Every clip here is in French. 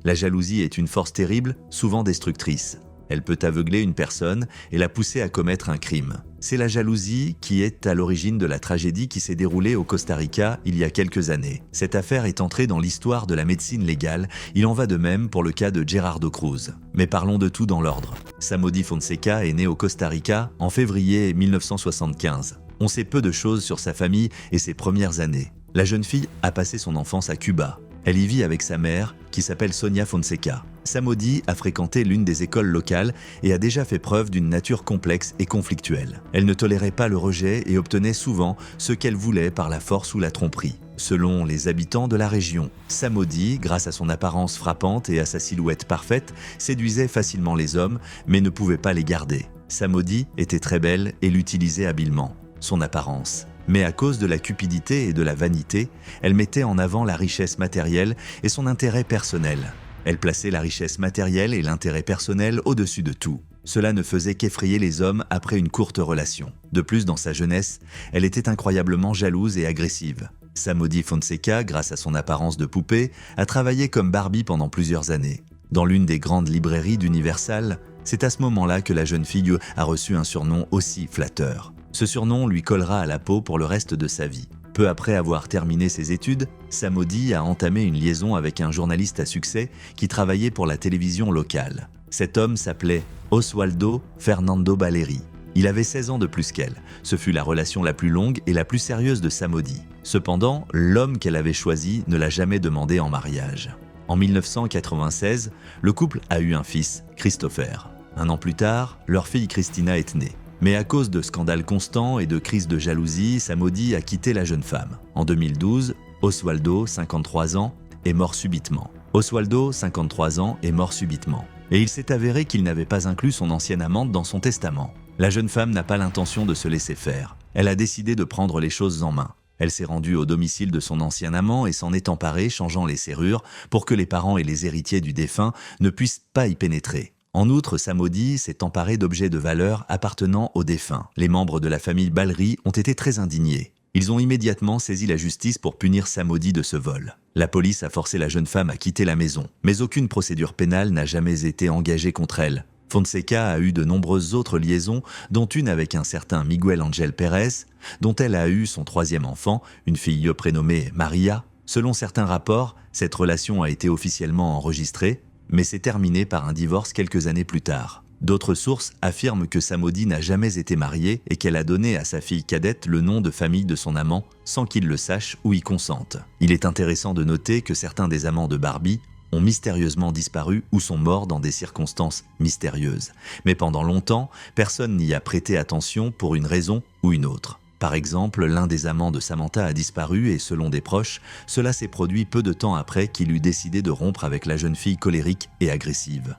La jalousie est une force terrible, souvent destructrice. Elle peut aveugler une personne et la pousser à commettre un crime. C'est la jalousie qui est à l'origine de la tragédie qui s'est déroulée au Costa Rica il y a quelques années. Cette affaire est entrée dans l'histoire de la médecine légale, il en va de même pour le cas de Gerardo Cruz. Mais parlons de tout dans l'ordre. Samody Fonseca est né au Costa Rica en février 1975. On sait peu de choses sur sa famille et ses premières années. La jeune fille a passé son enfance à Cuba. Elle y vit avec sa mère, qui s'appelle Sonia Fonseca. Samody a fréquenté l'une des écoles locales et a déjà fait preuve d'une nature complexe et conflictuelle. Elle ne tolérait pas le rejet et obtenait souvent ce qu'elle voulait par la force ou la tromperie. Selon les habitants de la région, Samody, grâce à son apparence frappante et à sa silhouette parfaite, séduisait facilement les hommes, mais ne pouvait pas les garder. Samody était très belle et l'utilisait habilement. Son apparence. Mais à cause de la cupidité et de la vanité, elle mettait en avant la richesse matérielle et son intérêt personnel. Elle plaçait la richesse matérielle et l'intérêt personnel au-dessus de tout. Cela ne faisait qu'effrayer les hommes après une courte relation. De plus, dans sa jeunesse, elle était incroyablement jalouse et agressive. Samody Fonseca, grâce à son apparence de poupée, a travaillé comme Barbie pendant plusieurs années. Dans l'une des grandes librairies d'Universal, c'est à ce moment-là que la jeune fille a reçu un surnom aussi flatteur. Ce surnom lui collera à la peau pour le reste de sa vie. Peu après avoir terminé ses études, Samody a entamé une liaison avec un journaliste à succès qui travaillait pour la télévision locale. Cet homme s'appelait Oswaldo Fernando Baleri. Il avait 16 ans de plus qu'elle. Ce fut la relation la plus longue et la plus sérieuse de Samody. Cependant, l'homme qu'elle avait choisi ne l'a jamais demandé en mariage. En 1996, le couple a eu un fils, Christopher. Un an plus tard, leur fille Christina est née. Mais à cause de scandales constants et de crises de jalousie, Samody a quitté la jeune femme. En 2012, Oswaldo, 53 ans, est mort subitement. Oswaldo, 53 ans, est mort subitement. Et il s'est avéré qu'il n'avait pas inclus son ancienne amante dans son testament. La jeune femme n'a pas l'intention de se laisser faire. Elle a décidé de prendre les choses en main. Elle s'est rendue au domicile de son ancien amant et s'en est emparée, changeant les serrures pour que les parents et les héritiers du défunt ne puissent pas y pénétrer. En outre, Samody s'est emparé d'objets de valeur appartenant au défunt. Les membres de la famille Baleri ont été très indignés. Ils ont immédiatement saisi la justice pour punir Samody de ce vol. La police a forcé la jeune femme à quitter la maison, mais aucune procédure pénale n'a jamais été engagée contre elle. Fonseca a eu de nombreuses autres liaisons, dont une avec un certain Miguel Angel Pérez, dont elle a eu son troisième enfant, une fille prénommée Maria. Selon certains rapports, cette relation a été officiellement enregistrée, mais s'est terminée par un divorce quelques années plus tard. D'autres sources affirment que Samody n'a jamais été mariée et qu'elle a donné à sa fille cadette le nom de famille de son amant sans qu'il le sache ou y consente. Il est intéressant de noter que certains des amants de Barbie ont mystérieusement disparu ou sont morts dans des circonstances mystérieuses. Mais pendant longtemps, personne n'y a prêté attention pour une raison ou une autre. Par exemple, l'un des amants de Samantha a disparu et selon des proches, cela s'est produit peu de temps après qu'il eut décidé de rompre avec la jeune fille colérique et agressive.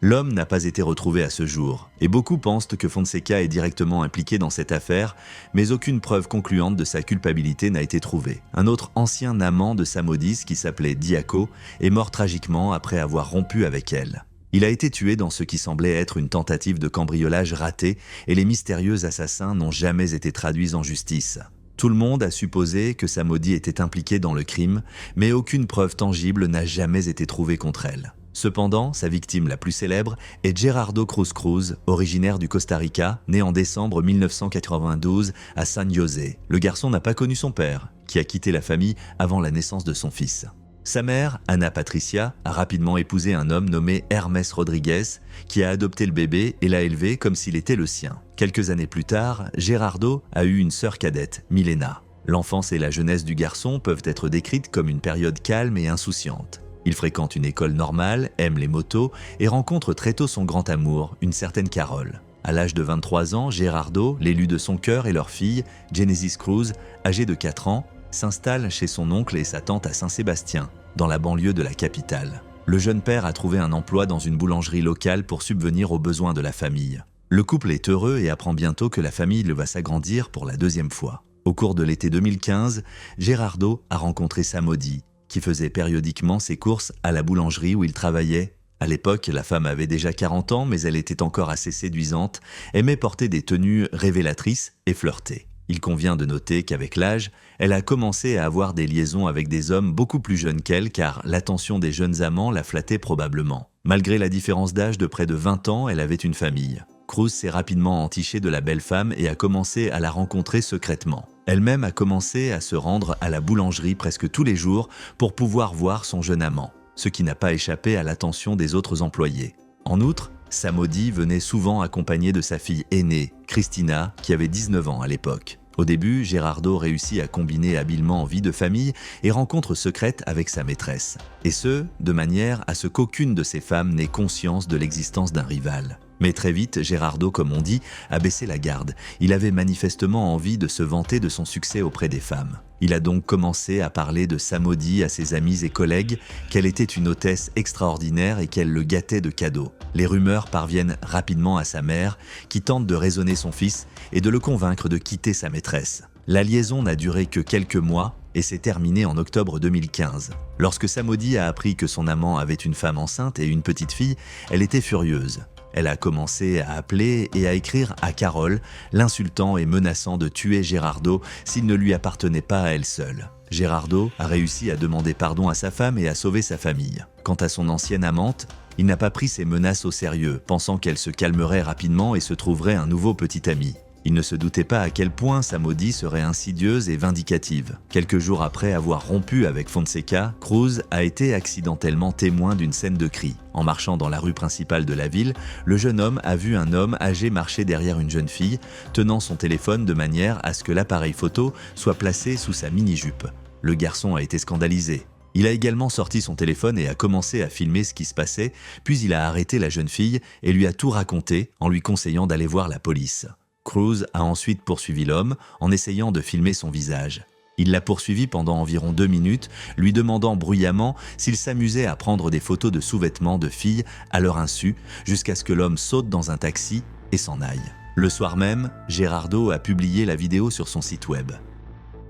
L'homme n'a pas été retrouvé à ce jour, et beaucoup pensent que Fonseca est directement impliqué dans cette affaire, mais aucune preuve concluante de sa culpabilité n'a été trouvée. Un autre ancien amant de Samody, qui s'appelait Diaco, est mort tragiquement après avoir rompu avec elle. Il a été tué dans ce qui semblait être une tentative de cambriolage ratée et les mystérieux assassins n'ont jamais été traduits en justice. Tout le monde a supposé que Samody était impliquée dans le crime, mais aucune preuve tangible n'a jamais été trouvée contre elle. Cependant, sa victime la plus célèbre est Gerardo Cruz, originaire du Costa Rica, né en décembre 1992 à San José. Le garçon n'a pas connu son père, qui a quitté la famille avant la naissance de son fils. Sa mère, Ana Patricia, a rapidement épousé un homme nommé Hermes Rodriguez, qui a adopté le bébé et l'a élevé comme s'il était le sien. Quelques années plus tard, Gerardo a eu une sœur cadette, Milena. L'enfance et la jeunesse du garçon peuvent être décrites comme une période calme et insouciante. Il fréquente une école normale, aime les motos et rencontre très tôt son grand amour, une certaine Carole. À l'âge de 23 ans, Gerardo, l'élu de son cœur et leur fille, Genesis Cruz, âgée de 4 ans, s'installe chez son oncle et sa tante à Saint-Sébastien, dans la banlieue de la capitale. Le jeune père a trouvé un emploi dans une boulangerie locale pour subvenir aux besoins de la famille. Le couple est heureux et apprend bientôt que la famille va s'agrandir pour la deuxième fois. Au cours de l'été 2015, Gerardo a rencontré Samody, qui faisait périodiquement ses courses à la boulangerie où il travaillait. À l'époque, la femme avait déjà 40 ans, mais elle était encore assez séduisante, aimait porter des tenues révélatrices et flirter. Il convient de noter qu'avec l'âge, elle a commencé à avoir des liaisons avec des hommes beaucoup plus jeunes qu'elle car l'attention des jeunes amants la flattait probablement. Malgré la différence d'âge de près de 20 ans, elle avait une famille. Cruz s'est rapidement entichée de la belle femme et a commencé à la rencontrer secrètement. Elle-même a commencé à se rendre à la boulangerie presque tous les jours pour pouvoir voir son jeune amant, ce qui n'a pas échappé à l'attention des autres employés. En outre, Samody venait souvent accompagnée de sa fille aînée, Christina, qui avait 19 ans à l'époque. Au début, Gerardo réussit à combiner habilement vie de famille et rencontre secrète avec sa maîtresse. Et ce, de manière à ce qu'aucune de ces femmes n'ait conscience de l'existence d'un rival. Mais très vite, Gerardo, comme on dit, a baissé la garde. Il avait manifestement envie de se vanter de son succès auprès des femmes. Il a donc commencé à parler de Samody à ses amis et collègues, qu'elle était une hôtesse extraordinaire et qu'elle le gâtait de cadeaux. Les rumeurs parviennent rapidement à sa mère, qui tente de raisonner son fils et de le convaincre de quitter sa maîtresse. La liaison n'a duré que quelques mois et s'est terminée en octobre 2015. Lorsque Samody a appris que son amant avait une femme enceinte et une petite fille, elle était furieuse. Elle a commencé à appeler et à écrire à Carole, l'insultant et menaçant de tuer Gerardo s'il ne lui appartenait pas à elle seule. Gerardo a réussi à demander pardon à sa femme et à sauver sa famille. Quant à son ancienne amante, il n'a pas pris ses menaces au sérieux, pensant qu'elle se calmerait rapidement et se trouverait un nouveau petit ami. Il ne se doutait pas à quel point Samody serait insidieuse et vindicative. Quelques jours après avoir rompu avec Fonseca, Cruz a été accidentellement témoin d'une scène de cri. En marchant dans la rue principale de la ville, le jeune homme a vu un homme âgé marcher derrière une jeune fille, tenant son téléphone de manière à ce que l'appareil photo soit placé sous sa mini-jupe. Le garçon a été scandalisé. Il a également sorti son téléphone et a commencé à filmer ce qui se passait, puis il a arrêté la jeune fille et lui a tout raconté en lui conseillant d'aller voir la police. Cruz a ensuite poursuivi l'homme en essayant de filmer son visage. Il l'a poursuivi pendant environ 2 minutes, lui demandant bruyamment s'il s'amusait à prendre des photos de sous-vêtements de filles à leur insu, jusqu'à ce que l'homme saute dans un taxi et s'en aille. Le soir même, Gerardo a publié la vidéo sur son site web.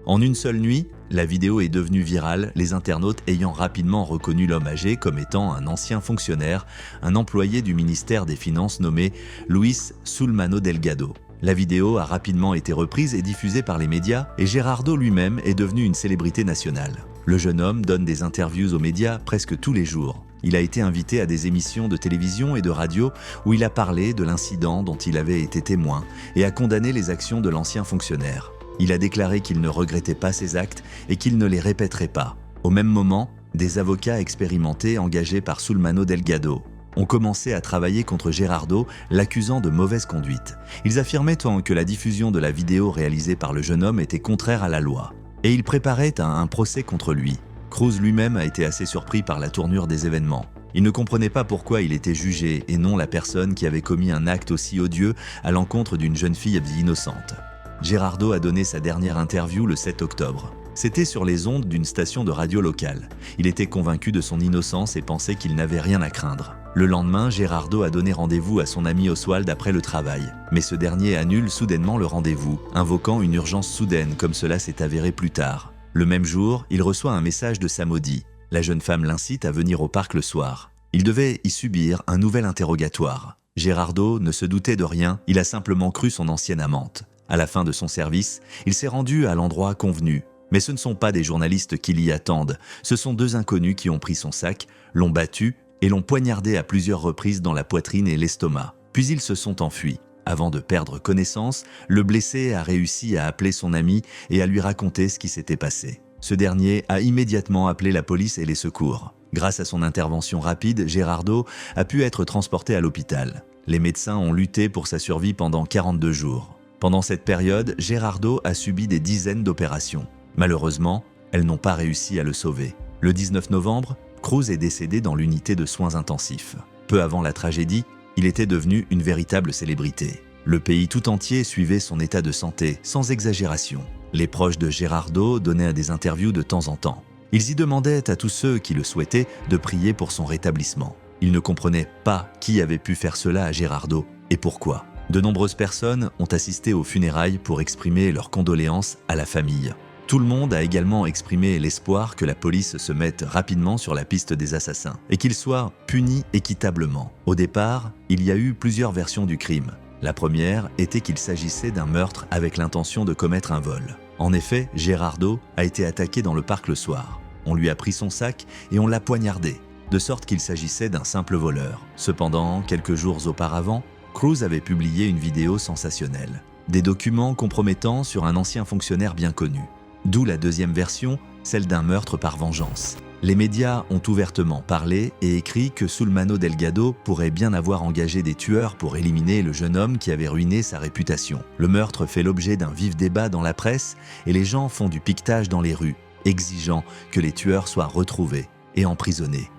En une seule nuit, la vidéo est devenue virale, les internautes ayant rapidement reconnu l'homme âgé comme étant un ancien fonctionnaire, un employé du ministère des Finances nommé Luis Sulmano Delgado. La vidéo a rapidement été reprise et diffusée par les médias et Gerardo lui-même est devenu une célébrité nationale. Le jeune homme donne des interviews aux médias presque tous les jours. Il a été invité à des émissions de télévision et de radio où il a parlé de l'incident dont il avait été témoin et a condamné les actions de l'ancien fonctionnaire. Il a déclaré qu'il ne regrettait pas ses actes et qu'il ne les répéterait pas. Au même moment, des avocats expérimentés engagés par Sulmano Delgado ont commencé à travailler contre Gerardo, l'accusant de mauvaise conduite. Ils affirmaient que la diffusion de la vidéo réalisée par le jeune homme était contraire à la loi. Et ils préparaient un procès contre lui. Cruz lui-même a été assez surpris par la tournure des événements. Il ne comprenait pas pourquoi il était jugé et non la personne qui avait commis un acte aussi odieux à l'encontre d'une jeune fille innocente. Gerardo a donné sa dernière interview le 7 octobre. C'était sur les ondes d'une station de radio locale. Il était convaincu de son innocence et pensait qu'il n'avait rien à craindre. Le lendemain, Gerardo a donné rendez-vous à son ami Oswald après le travail. Mais ce dernier annule soudainement le rendez-vous, invoquant une urgence soudaine comme cela s'est avéré plus tard. Le même jour, il reçoit un message de Samody. La jeune femme l'incite à venir au parc le soir. Il devait y subir un nouvel interrogatoire. Gerardo ne se doutait de rien, il a simplement cru son ancienne amante. À la fin de son service, il s'est rendu à l'endroit convenu. Mais ce ne sont pas des journalistes qui l'y attendent, ce sont 2 inconnus qui ont pris son sac, l'ont battu et l'ont poignardé à plusieurs reprises dans la poitrine et l'estomac. Puis ils se sont enfuis. Avant de perdre connaissance, le blessé a réussi à appeler son ami et à lui raconter ce qui s'était passé. Ce dernier a immédiatement appelé la police et les secours. Grâce à son intervention rapide, Gerardo a pu être transporté à l'hôpital. Les médecins ont lutté pour sa survie pendant 42 jours. Pendant cette période, Gerardo a subi des dizaines d'opérations. Malheureusement, elles n'ont pas réussi à le sauver. Le 19 novembre, Cruz est décédé dans l'unité de soins intensifs. Peu avant la tragédie, il était devenu une véritable célébrité. Le pays tout entier suivait son état de santé, sans exagération. Les proches de Gerardo donnaient des interviews de temps en temps. Ils y demandaient à tous ceux qui le souhaitaient de prier pour son rétablissement. Ils ne comprenaient pas qui avait pu faire cela à Gerardo et pourquoi. De nombreuses personnes ont assisté aux funérailles pour exprimer leurs condoléances à la famille. Tout le monde a également exprimé l'espoir que la police se mette rapidement sur la piste des assassins et qu'ils soient punis équitablement. Au départ, il y a eu plusieurs versions du crime. La première était qu'il s'agissait d'un meurtre avec l'intention de commettre un vol. En effet, Gerardo a été attaqué dans le parc le soir. On lui a pris son sac et on l'a poignardé, de sorte qu'il s'agissait d'un simple voleur. Cependant, quelques jours auparavant, Cruz avait publié une vidéo sensationnelle. Des documents compromettants sur un ancien fonctionnaire bien connu. D'où la deuxième version, celle d'un meurtre par vengeance. Les médias ont ouvertement parlé et écrit que Sulmano Delgado pourrait bien avoir engagé des tueurs pour éliminer le jeune homme qui avait ruiné sa réputation. Le meurtre fait l'objet d'un vif débat dans la presse et les gens font du piquetage dans les rues, exigeant que les tueurs soient retrouvés et emprisonnés.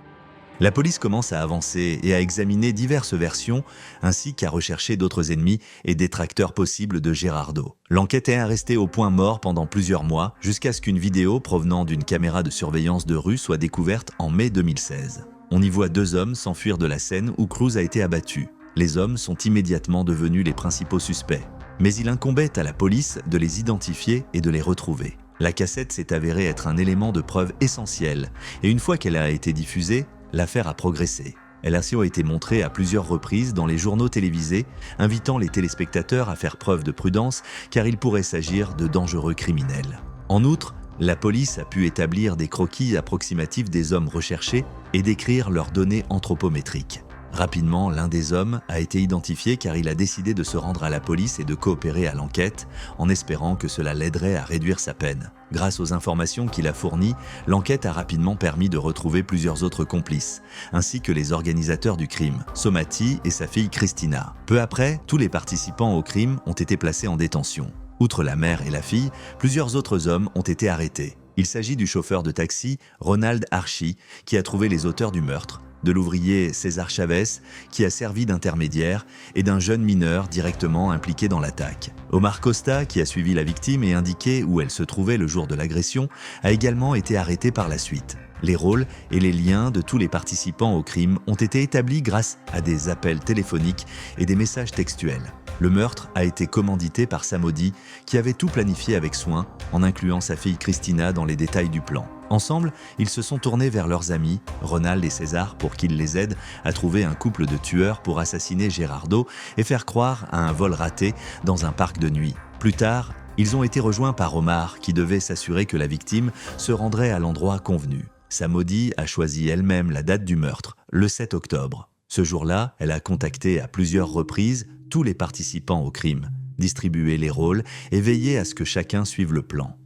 La police commence à avancer et à examiner diverses versions, ainsi qu'à rechercher d'autres ennemis et détracteurs possibles de Gerardo. L'enquête est restée au point mort pendant plusieurs mois, jusqu'à ce qu'une vidéo provenant d'une caméra de surveillance de rue soit découverte en mai 2016. On y voit deux hommes s'enfuir de la scène où Cruz a été abattu. Les hommes sont immédiatement devenus les principaux suspects. Mais il incombait à la police de les identifier et de les retrouver. La cassette s'est avérée être un élément de preuve essentiel, et une fois qu'elle a été diffusée, l'affaire a progressé. Elle a été montrée à plusieurs reprises dans les journaux télévisés, invitant les téléspectateurs à faire preuve de prudence car il pourrait s'agir de dangereux criminels. En outre, la police a pu établir des croquis approximatifs des hommes recherchés et décrire leurs données anthropométriques. Rapidement, l'un des hommes a été identifié car il a décidé de se rendre à la police et de coopérer à l'enquête, en espérant que cela l'aiderait à réduire sa peine. Grâce aux informations qu'il a fournies, l'enquête a rapidement permis de retrouver plusieurs autres complices, ainsi que les organisateurs du crime, Somati et sa fille Cristina. Peu après, tous les participants au crime ont été placés en détention. Outre la mère et la fille, plusieurs autres hommes ont été arrêtés. Il s'agit du chauffeur de taxi, Ronald Archi, qui a trouvé les auteurs du meurtre, de l'ouvrier César Chavez, qui a servi d'intermédiaire, et d'un jeune mineur directement impliqué dans l'attaque. Omar Costa, qui a suivi la victime et indiqué où elle se trouvait le jour de l'agression, a également été arrêté par la suite. Les rôles et les liens de tous les participants au crime ont été établis grâce à des appels téléphoniques et des messages textuels. Le meurtre a été commandité par Samodi, qui avait tout planifié avec soin, en incluant sa fille Cristina dans les détails du plan. Ensemble, ils se sont tournés vers leurs amis, Ronald et César, pour qu'ils les aident à trouver un couple de tueurs pour assassiner Gerardo et faire croire à un vol raté dans un parc de nuit. Plus tard, ils ont été rejoints par Omar, qui devait s'assurer que la victime se rendrait à l'endroit convenu. Samodi a choisi elle-même la date du meurtre, le 7 octobre. Ce jour-là, elle a contacté à plusieurs reprises tous les participants au crime, distribué les rôles et veillé à ce que chacun suive le plan.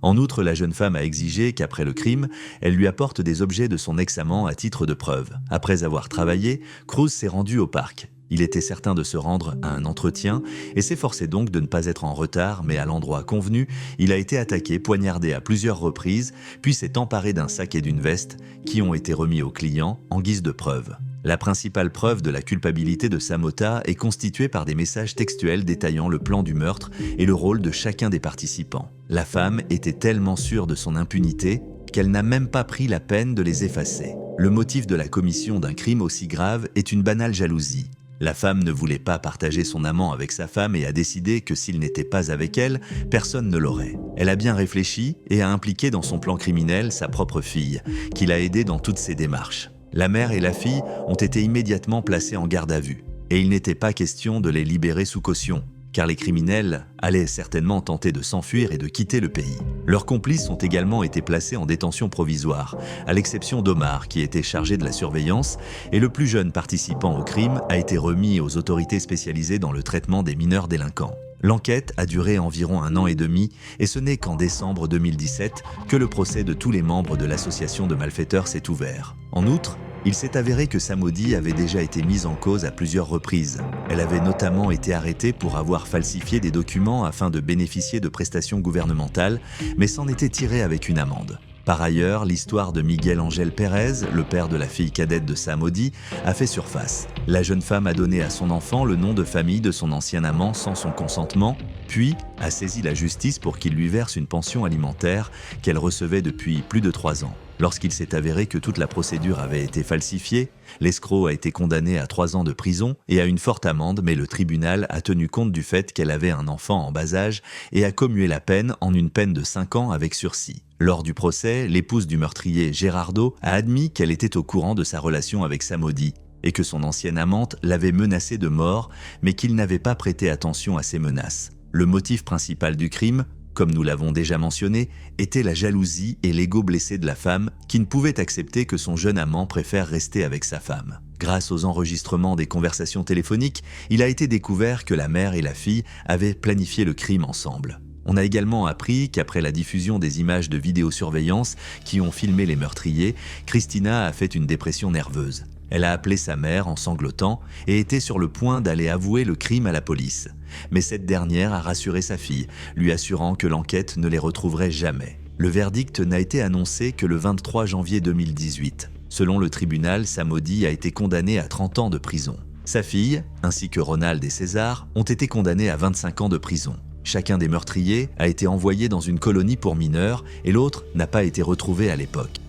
En outre, la jeune femme a exigé qu'après le crime, elle lui apporte des objets de son ex-amant à titre de preuve. Après avoir travaillé, Cruz s'est rendu au parc. Il était certain de se rendre à un entretien et s'efforçait donc de ne pas être en retard, mais à l'endroit convenu, il a été attaqué, poignardé à plusieurs reprises, puis s'est emparé d'un sac et d'une veste qui ont été remis au client en guise de preuve. La principale preuve de la culpabilité de Samota est constituée par des messages textuels détaillant le plan du meurtre et le rôle de chacun des participants. La femme était tellement sûre de son impunité qu'elle n'a même pas pris la peine de les effacer. Le motif de la commission d'un crime aussi grave est une banale jalousie. La femme ne voulait pas partager son amant avec sa femme et a décidé que s'il n'était pas avec elle, personne ne l'aurait. Elle a bien réfléchi et a impliqué dans son plan criminel sa propre fille, qui l'a aidée dans toutes ses démarches. La mère et la fille ont été immédiatement placées en garde à vue. Et il n'était pas question de les libérer sous caution, car les criminels allaient certainement tenter de s'enfuir et de quitter le pays. Leurs complices ont également été placés en détention provisoire, à l'exception d'Omar, qui était chargé de la surveillance, et le plus jeune participant au crime a été remis aux autorités spécialisées dans le traitement des mineurs délinquants. L'enquête a duré environ 1 an et demi et ce n'est qu'en décembre 2017 que le procès de tous les membres de l'association de malfaiteurs s'est ouvert. En outre, il s'est avéré que Samodi avait déjà été mise en cause à plusieurs reprises. Elle avait notamment été arrêtée pour avoir falsifié des documents afin de bénéficier de prestations gouvernementales, mais s'en était tirée avec une amende. Par ailleurs, l'histoire de Miguel Ángel Pérez, le père de la fille cadette de Samodi, a fait surface. La jeune femme a donné à son enfant le nom de famille de son ancien amant sans son consentement, puis a saisi la justice pour qu'il lui verse une pension alimentaire qu'elle recevait depuis plus de 3 ans. Lorsqu'il s'est avéré que toute la procédure avait été falsifiée, l'escroc a été condamné à 3 ans de prison et à une forte amende, mais le tribunal a tenu compte du fait qu'elle avait un enfant en bas âge et a commué la peine en une peine de 5 ans avec sursis. Lors du procès, l'épouse du meurtrier Gerardo a admis qu'elle était au courant de sa relation avec Samodi et que son ancienne amante l'avait menacé de mort, mais qu'il n'avait pas prêté attention à ces menaces. Le motif principal du crime, comme nous l'avons déjà mentionné, était la jalousie et l'ego blessé de la femme qui ne pouvait accepter que son jeune amant préfère rester avec sa femme. Grâce aux enregistrements des conversations téléphoniques, il a été découvert que la mère et la fille avaient planifié le crime ensemble. On a également appris qu'après la diffusion des images de vidéosurveillance qui ont filmé les meurtriers, Christina a fait une dépression nerveuse. Elle a appelé sa mère en sanglotant et était sur le point d'aller avouer le crime à la police. Mais cette dernière a rassuré sa fille, lui assurant que l'enquête ne les retrouverait jamais. Le verdict n'a été annoncé que le 23 janvier 2018. Selon le tribunal, Samody a été condamné à 30 ans de prison. Sa fille, ainsi que Ronald et César, ont été condamnés à 25 ans de prison. Chacun des meurtriers a été envoyé dans une colonie pour mineurs et l'autre n'a pas été retrouvé à l'époque.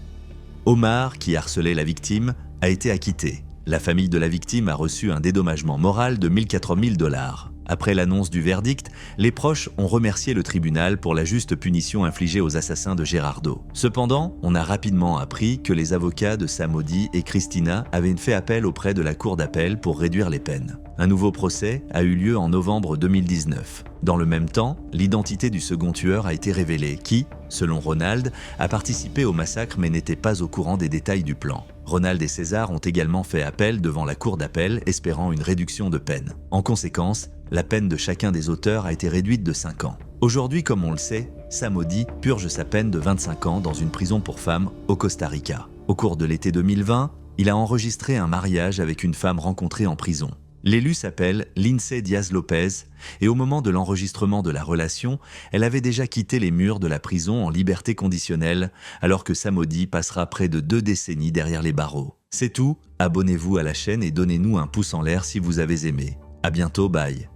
Omar, qui harcelait la victime, a été acquitté. La famille de la victime a reçu un dédommagement moral de 14 000 $. Après l'annonce du verdict, les proches ont remercié le tribunal pour la juste punition infligée aux assassins de Gerardo. Cependant, on a rapidement appris que les avocats de Samody et Christina avaient fait appel auprès de la cour d'appel pour réduire les peines. Un nouveau procès a eu lieu en novembre 2019. Dans le même temps, l'identité du second tueur a été révélée qui, selon Ronald, a participé au massacre mais n'était pas au courant des détails du plan. Ronald et César ont également fait appel devant la cour d'appel espérant une réduction de peine. En conséquence, la peine de chacun des auteurs a été réduite de 5 ans. Aujourd'hui, comme on le sait, Samody purge sa peine de 25 ans dans une prison pour femmes au Costa Rica. Au cours de l'été 2020, il a enregistré un mariage avec une femme rencontrée en prison. L'élu s'appelle Lindsay Diaz-Lopez et au moment de l'enregistrement de la relation, elle avait déjà quitté les murs de la prison en liberté conditionnelle alors que Samody passera près de 2 décennies derrière les barreaux. C'est tout, abonnez-vous à la chaîne et donnez-nous un pouce en l'air si vous avez aimé. À bientôt, bye.